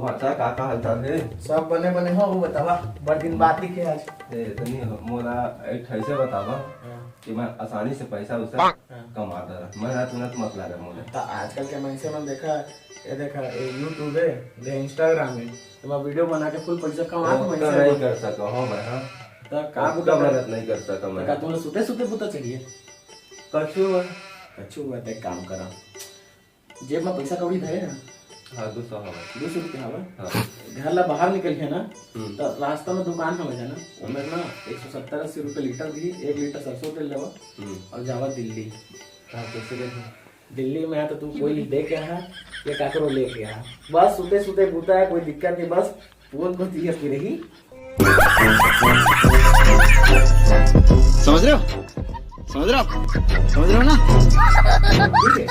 भाषा का हालचाल है? सब बने बने हो वो बतावा बड़ दिन बात दिखे आज। तनी मोरा एक ऐसे बतावा कि मैं आसानी से पैसा उसे कमाता रहा, मैं तुरंत मत लगा मुझे। तो आजकल के मनसे मन देखा ये यूट्यूब है, ये इंस्टाग्राम है, तो मैं वीडियो बना के फुल पैसा कमा तो तो नहीं कर सका हूँ मैं। हाँ तो का बुता मेहनत नहीं कर सका मैं। का तुम्हें सुते सुते बुता चाहिए कछु अच्छी बात है। काम करा जेब में पैसा कौड़ी धरे ना। हाँ 200 हवा 200 रुपया हवा। हाँ घर ला बाहर निकल है ना तो रास्ता में दुकान हमें जाना उमें ना 170-80 रुपये लीटर दी। 1 लीटर सरसों तेल लेवा और जावा दिल्ली। हाँ कैसे गए? दिल्ली में है तो तू कोई दे के आ या काकरो लेके आ, बस सुते सुते बूता है, कोई दिक्कत नहीं, बस फोन को दिया की रही। समझ रहे हो ना? ठीक है।